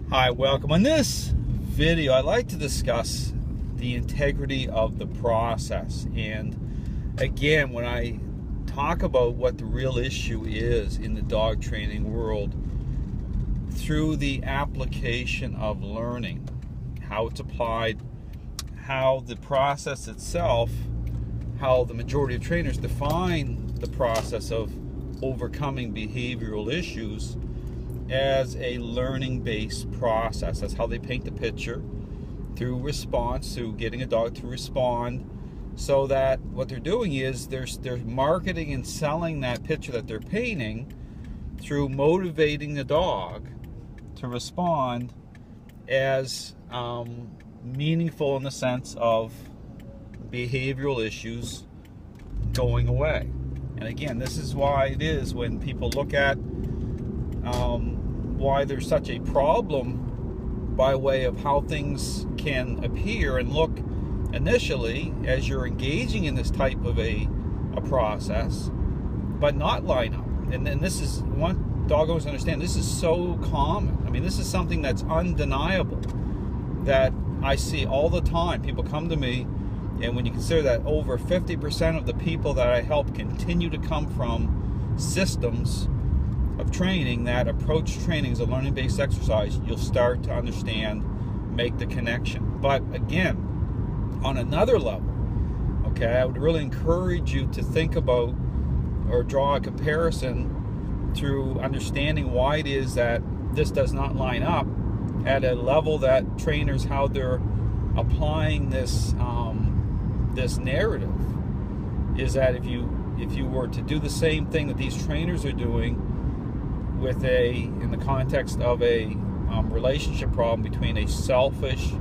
Hi, welcome. On this video, I'd like to discuss the integrity of the process. And again, when I talk about what the real issue is in the dog training world, through the application of learning, how it's applied, how the process itself, how the majority of trainers define the process of overcoming behavioral issues as a learning-based process. That's how they paint the picture, through response, through getting a dog to respond, so that what they're doing is they're marketing and selling that picture that they're painting through motivating the dog to respond as meaningful in the sense of behavioral issues going away. And again, this is why it is when people look at why there's such a problem by way of how things can appear and look initially as you're engaging in this type of a process, but not line up. And then this is one dog owners understand, this is so common. I mean, this is something that's undeniable that I see all the time. People come to me, and when you consider that over 50% of the people that I help continue to come from systems of training that approach training as a learning-based exercise, you'll start to understand, make the connection. But again, on another level, okay, I would really encourage you to think about or draw a comparison through understanding why it is that this does not line up at a level that trainers, how they're applying this this narrative is that if you were to do the same thing that these trainers are doing with in the context of a relationship problem between a selfish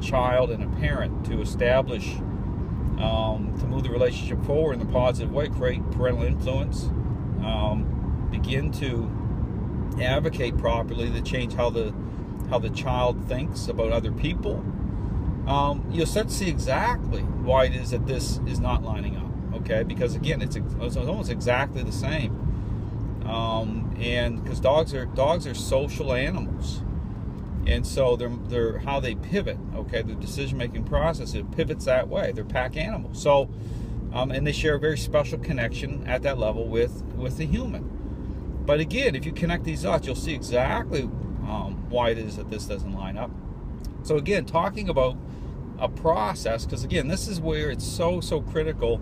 child and a parent, to establish to move the relationship forward in a positive way, create parental influence, begin to advocate properly to change how the child thinks about other people, you'll start to see exactly why it is that this is not lining up. Okay, because again, it's almost exactly the same. And because dogs are social animals, and so they're how they pivot. Okay, the decision-making process, it pivots that way. They're pack animals, so and they share a very special connection at that level with the human. But again, if you connect these dots, you'll see exactly why it is that this doesn't line up. So again, talking about a process, because again, this is where it's so critical.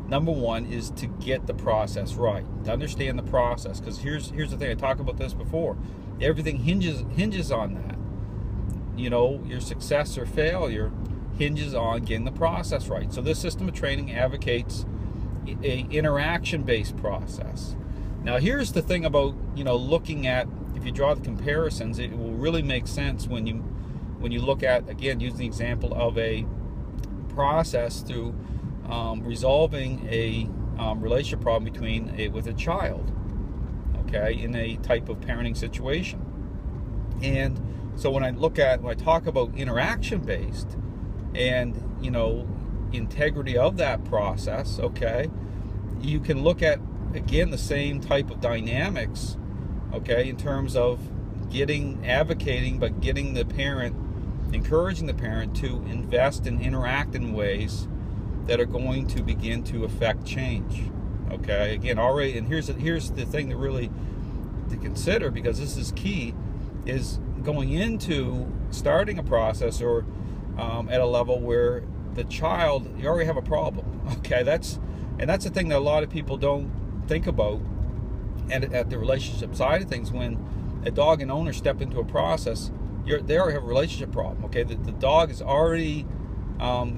Number one is to get the process right, to understand the process, because here's the thing. I talked about this before. Everything hinges on that. You know, your success or failure hinges on getting the process right. So this system of training advocates a interaction-based process. Now, here's the thing about, looking at, if you draw the comparisons, it will really make sense when you look at, again, using the example of a process through resolving a relationship problem with a child, okay, in a type of parenting situation. And so when I talk about interaction-based and, integrity of that process, okay, you can look at, again, the same type of dynamics, okay, in terms of advocating, but getting the parent, encouraging the parent to invest and interact in ways that are going to begin to affect change. Okay, again, already, and here's the thing that really to consider, because this is key, is going into starting a process or at a level where the child, you already have a problem. Okay, that's the thing that a lot of people don't think about at the relationship side of things. When a dog and owner step into a process, they already have a relationship problem. Okay, the dog has already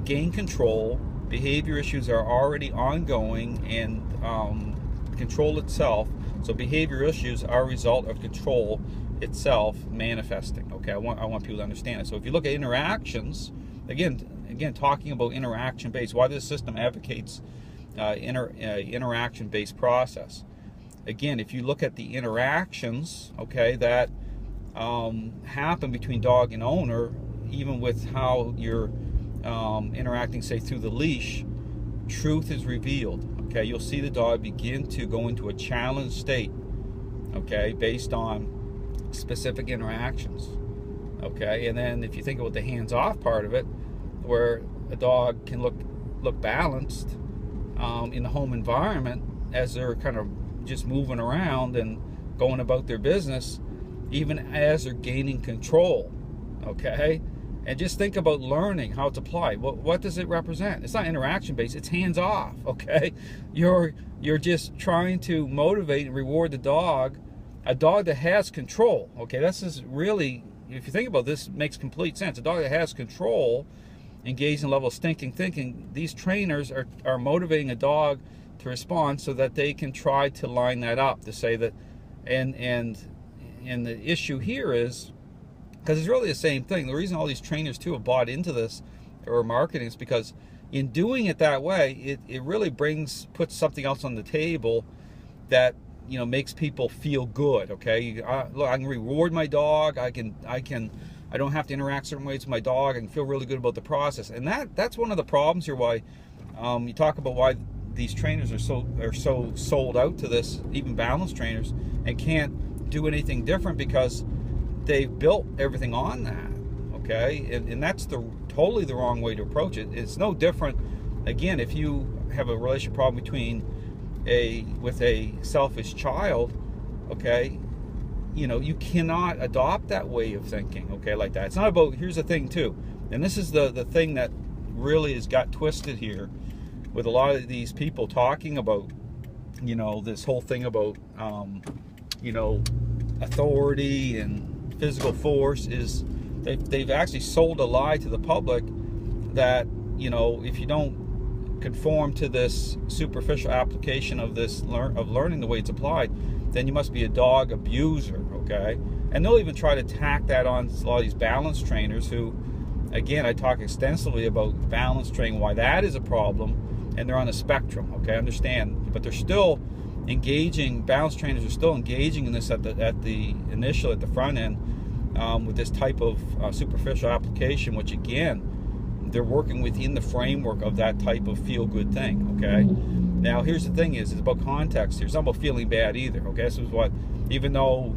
gained control. Behavior issues are already ongoing and control itself. So behavior issues are a result of control itself manifesting. Okay, I want people to understand it. So if you look at interactions, again, talking about interaction-based, why this system advocates interaction-based process. Again, if you look at the interactions, okay, that happen between dog and owner, even with how you're interacting, say, through the leash, truth is revealed. Okay, you'll see the dog begin to go into a challenged state, okay, based on specific interactions. Okay, and then if you think about the hands-off part of it, where a dog can look balanced in the home environment as they're kind of just moving around and going about their business, even as they're gaining control. Okay, and just think about learning how it's applied. What does it represent? It's not interaction based, it's hands off. Okay, you're just trying to motivate and reward the dog, a dog that has control. Okay, this is really, if you think about this, it makes complete sense. A dog that has control, engaged in a level of stinking thinking, these trainers are motivating a dog to respond so that they can try to line that up to say that, and the issue here is, because it's really the same thing. The reason all these trainers too have bought into this or marketing is because in doing it that way, it really puts something else on the table that, you know, makes people feel good. Okay, look, I can reward my dog. I don't have to interact certain ways with my dog. I can feel really good about the process, and that's one of the problems here. Why you talk about why these trainers are so sold out to this, even balanced trainers, and can't do anything different because they've built everything on that. Okay, and that's totally the wrong way to approach it. It's no different. Again, if you have a relationship problem with a selfish child, okay, you know, you cannot adopt that way of thinking, okay, like that. It's not about, here's the thing too, and this is the thing that really has got twisted here with a lot of these people talking about, you know, this whole thing about, you know, authority and physical force, is they've actually sold a lie to the public that, you know, if you don't conform to this superficial application of this learning the way it's applied, then you must be a dog abuser. Okay, and they'll even try to tack that on a lot of these balance trainers who, again, I talk extensively about balance training, why that is a problem, and they're on a spectrum. Okay, I understand, but they're still engaging. Balance trainers are still engaging in this at the front end with this type of superficial application, which again, they're working within the framework of that type of feel-good thing. Okay, now here's the thing: it's about context here. It's not about feeling bad either. Okay, this is what, even though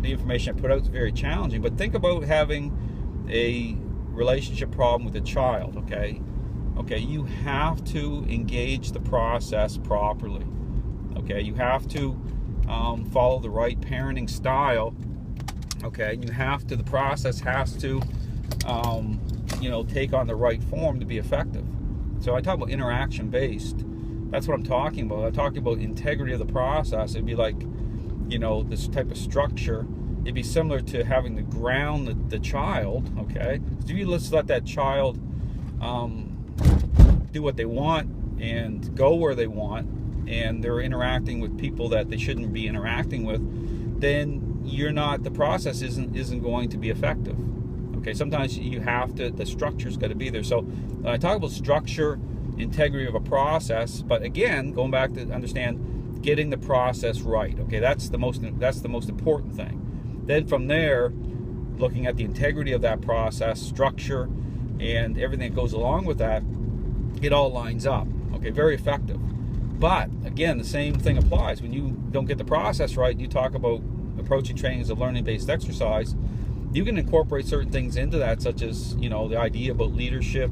the information I put out is very challenging, but think about having a relationship problem with a child. Okay, you have to engage the process properly. Okay, you have to follow the right parenting style. Okay, the process has to, you know, take on the right form to be effective. So I talk about interaction based. That's what I'm talking about. I'm talking about integrity of the process. It'd be like, you know, this type of structure. It'd be similar to having to ground the child. Okay, so if you just let that child do what they want and go where they want, and they're interacting with people that they shouldn't be interacting with, then the process isn't going to be effective. Okay, sometimes you have to, the structure's got to be there. So when I talk about structure, integrity of a process, but again, going back to understand getting the process right. Okay, that's the most important thing. Then from there, looking at the integrity of that process, structure, and everything that goes along with that, it all lines up. Okay, very effective. But again, the same thing applies. When you don't get the process right, you talk about approaching training as a learning-based exercise, you can incorporate certain things into that, such as, you know, the idea about leadership,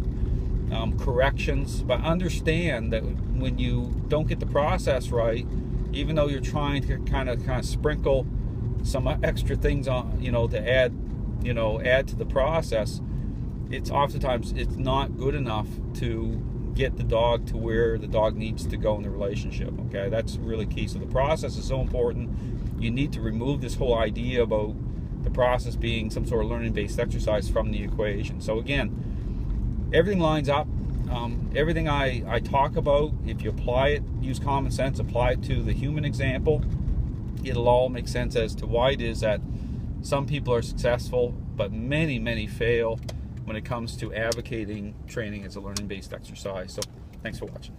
corrections, but understand that when you don't get the process right, even though you're trying to kind of sprinkle some extra things on, you know, to add to the process, it's oftentimes it's not good enough to get the dog to where the dog needs to go in the relationship. Okay, that's really key. So the process is so important. You need to remove this whole idea about the process being some sort of learning-based exercise from the equation. So again, everything lines up. Everything I talk about, if you apply it, use common sense, apply it to the human example, it'll all make sense as to why it is that some people are successful, but many fail when it comes to advocating training as a learning-based exercise. So thanks for watching.